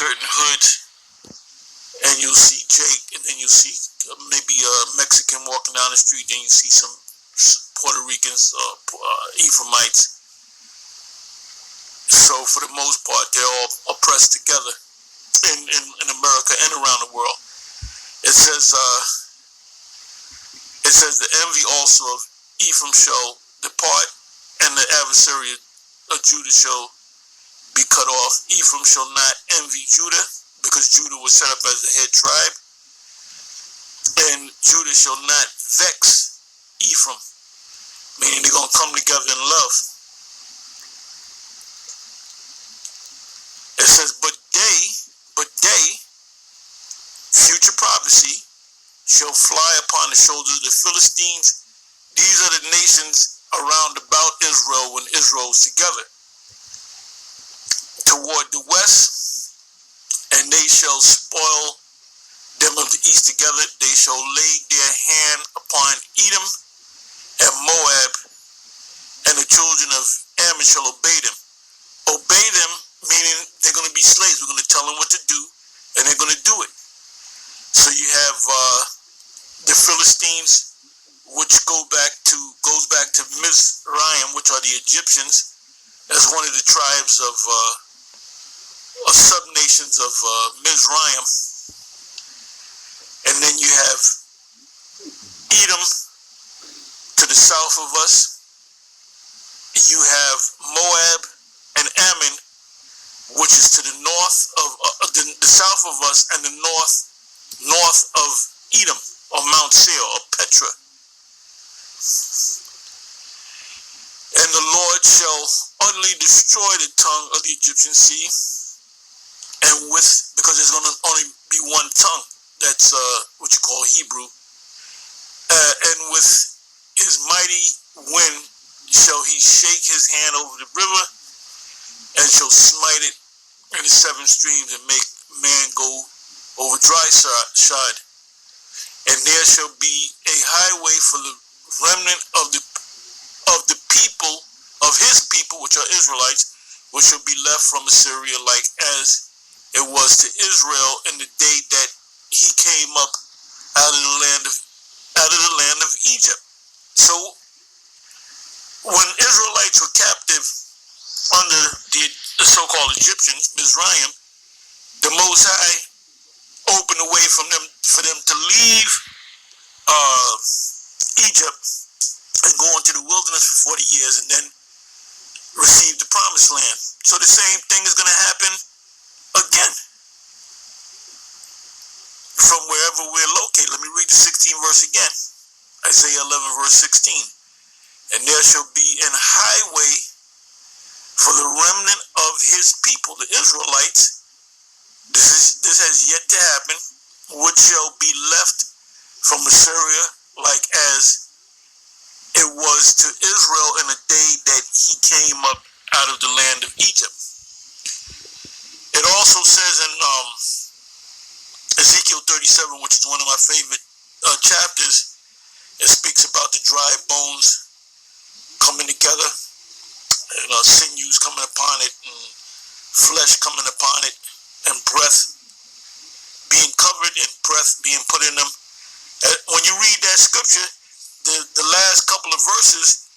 certain hoods, and you'll see Jake, and then you'll see maybe a Mexican walking down the street, then you see some Puerto Ricans, Ephraimites. So for the most part, they're all oppressed together in America and around the world. It says the envy also of Ephraim shall depart, and the adversary of Judah shall be cut off. Ephraim shall not envy Judah, because Judah was set up as the head tribe, and Judah shall not vex Ephraim, meaning they're going to come together in love. It says, but they, future prophecy, shall fly upon the shoulders of the Philistines. These are the nations around about Israel when Israel was together. Toward the west, and they shall spoil them of the east together. They shall lay their hand upon Edom and Moab, and the children of Ammon shall obey them. Obey them, meaning they're going to be slaves. We're going to tell them what to do, and they're going to do it. So you have the Philistines, which goes back to Mizraim, which are the Egyptians, as one of the tribes of sub-nations of Mizraim. And then you have Edom to the south of us. You have Moab and Ammon, which is to the north of the south of us, and the north of Edom, or Mount Seir, or Petra. And the Lord shall utterly destroy the tongue of the Egyptian sea, and because there's going to only be one tongue, that's what you call Hebrew, and with his mighty wind shall he shake his hand over the river, and shall smite it in the seven streams, and make man go over dry shod. And there shall be a highway for the remnant of the people, of his people, which are Israelites, which shall be left from Assyria, like as it was to Israel in the day that he came up out of the land of Egypt. So when Israelites were captive under the so-called Egyptians, Mizraim, the Most High opened a way for them to leave Egypt and go into the wilderness for 40 years, and then receive the promised land. So the same thing is going to happen again from wherever we're located. Let me read the 16th verse again. Isaiah 11 verse 16. And there shall be an highway for the remnant of his people, the Israelites. This has yet to happen, which shall be left from Assyria, like as it was to Israel in the day that he came up out of the land of Egypt. It also says in Ezekiel 37, which is one of my favorite chapters, it speaks about the dry bones coming together, and sinews coming upon it, and flesh coming upon it, and breath being covered, and breath being put in them. When you read that scripture, the last couple of verses,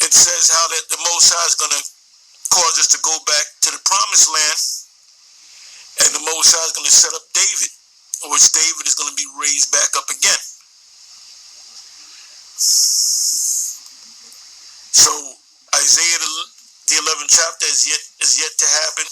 it says how that the Most High is going to cause us to go back to the promised land, and the Most High is going to set up David, which David is going to be raised back up again. So Isaiah the 11th chapter is yet to happen.